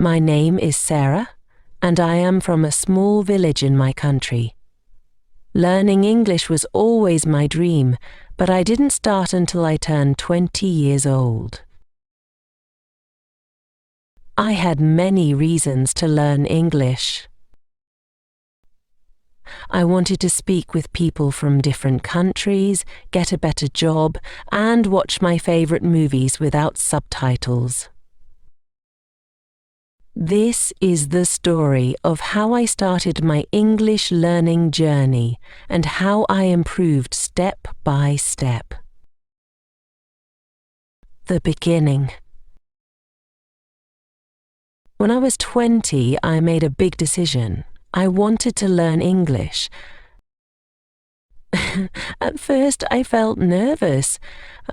My name is Sarah, and I am from a small village in my country. Learning English was always my dream, but I didn't start until I turned 20 years old. I had many reasons to learn English. I wanted to speak with people from different countries, get a better job, and watch my favorite movies without subtitles. This is the story of how I started my English learning journey and how I improved step by step. The beginning. When I was 20, I made a big decision. I wanted to learn English. At first, I felt nervous.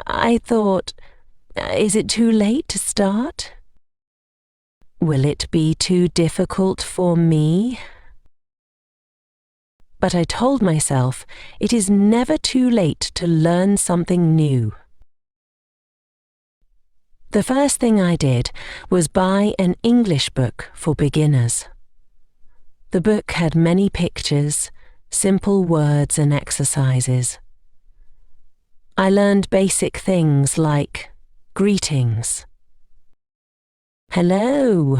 I thought, is it too late to start? Will it be too difficult for me? But I told myself it is never too late to learn something new. The first thing I did was buy an English book for beginners. The book had many pictures, simple words and exercises. I learned basic things like greetings. Hello.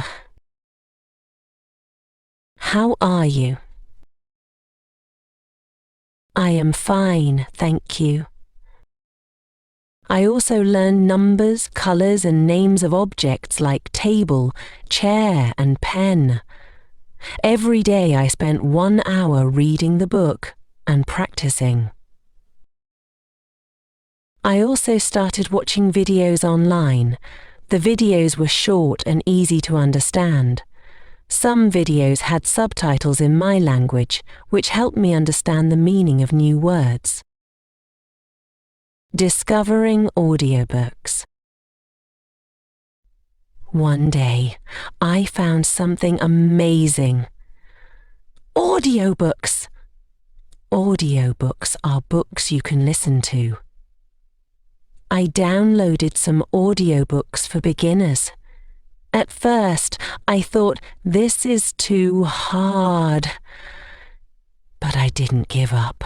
How are you? I am fine, thank you. I also learned numbers, colours and names of objects like table, chair and pen. Every day I spent 1 hour reading the book and practicing. I also started watching videos online. The videos were short and easy to understand. Some videos had subtitles in my language, which helped me understand the meaning of new words. Discovering audiobooks. One day, I found something amazing. Audiobooks! Audiobooks are books you can listen to. I downloaded some audiobooks for beginners. At first, I thought this is too hard, but I didn't give up.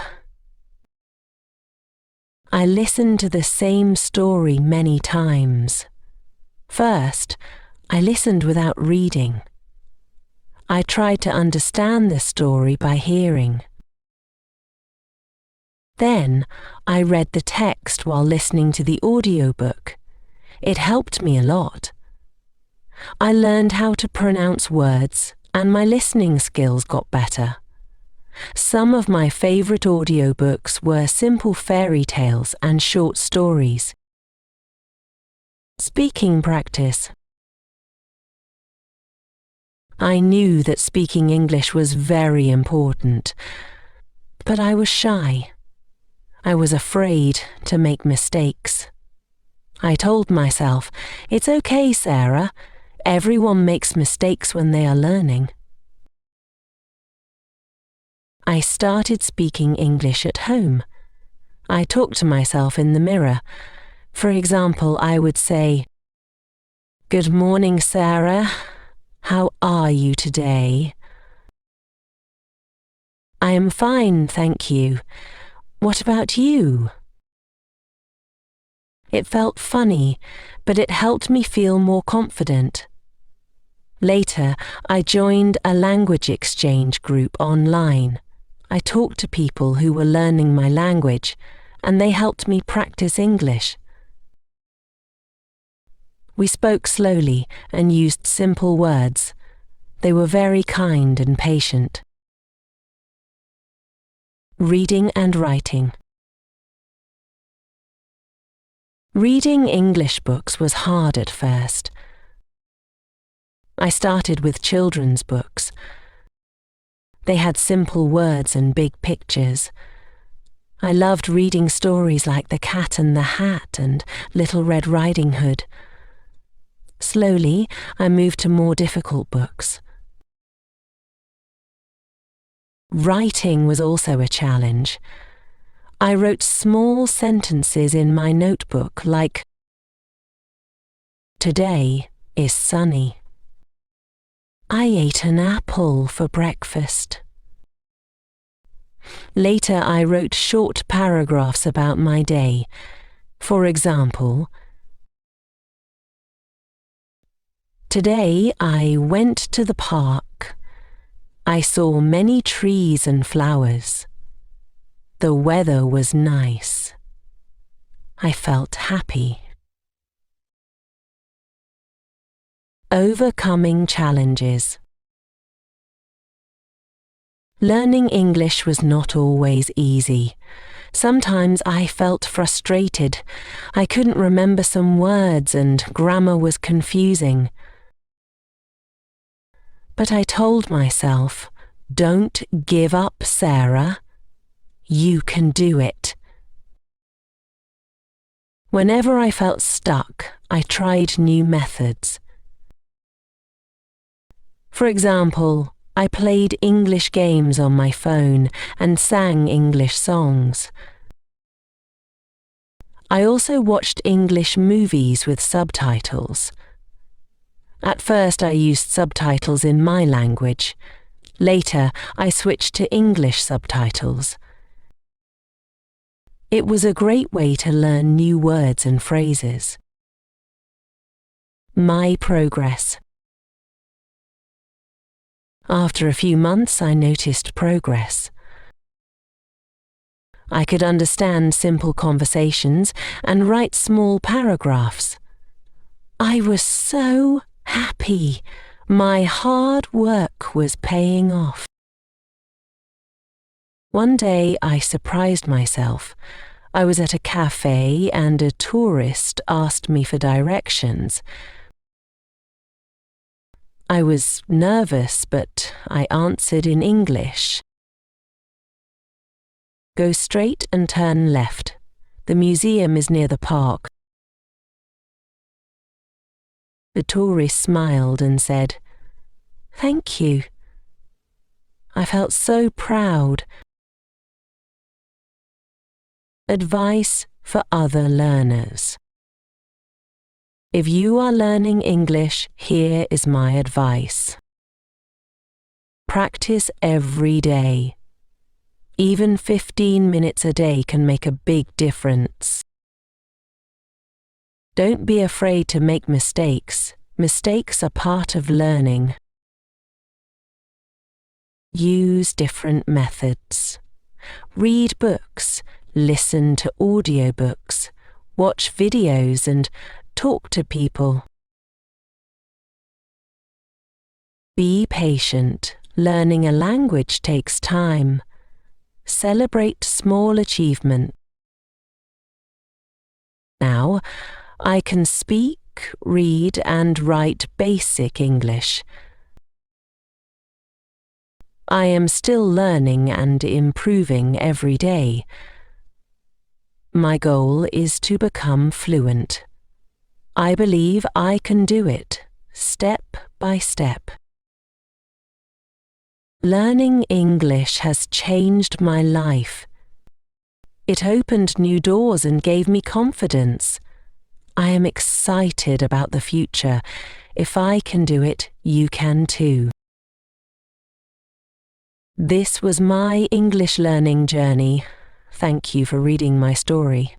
I listened to the same story many times. First, I listened without reading. I tried to understand the story by hearing. Then, I read the text while listening to the audiobook. It helped me a lot. I learned how to pronounce words, and my listening skills got better. Some of my favourite audiobooks were simple fairy tales and short stories. Speaking practice. I knew that speaking English was very important, but I was shy. I was afraid to make mistakes. I told myself, it's okay, Sarah. Everyone makes mistakes when they are learning. I started speaking English at home. I talked to myself in the mirror. For example, I would say, "Good morning, Sarah. How are you today?" "I am fine, thank you. What about you?" It felt funny, but it helped me feel more confident. Later, I joined a language exchange group online. I talked to people who were learning my language, and they helped me practice English. We spoke slowly and used simple words. They were very kind and patient. Reading and writing. Reading English books was hard at first. I started with children's books. They had simple words and big pictures. I loved reading stories like The Cat and the Hat and Little Red Riding Hood. Slowly, I moved to more difficult books. Writing was also a challenge. I wrote small sentences in my notebook like, "Today is sunny." I ate an apple for breakfast. Later, I wrote short paragraphs about my day. For example, today I went to the park. I saw many trees and flowers. The weather was nice. I felt happy. Overcoming challenges. Learning English was not always easy. Sometimes I felt frustrated. I couldn't remember some words and grammar was confusing. But I told myself, "Don't give up, Sarah. You can do it." Whenever I felt stuck, I tried new methods. For example, I played English games on my phone and sang English songs. I also watched English movies with subtitles. At first I used subtitles in my language. Later I switched to English subtitles. It was a great way to learn new words and phrases. My progress. After a few months, I noticed progress. I could understand simple conversations and write small paragraphs. I was so happy. My hard work was paying off. One day, I surprised myself. I was at a cafe and a tourist asked me for directions. I was nervous, but I answered in English. Go straight and turn left. The museum is near the park. The tourist smiled and said, "Thank you." I felt so proud. Advice for other learners. If you are learning English, here is my advice. Practice every day. Even 15 minutes a day can make a big difference. Don't be afraid to make mistakes. Mistakes are part of learning. Use different methods. Read books, listen to audiobooks, watch videos and talk to people. Be patient. Learning a language takes time. Celebrate small achievements. Now, I can speak, read, and write basic English. I am still learning and improving every day. My goal is to become fluent. I believe I can do it, step by step. Learning English has changed my life. It opened new doors and gave me confidence. I am excited about the future. If I can do it, you can too. This was my English learning journey. Thank you for reading my story.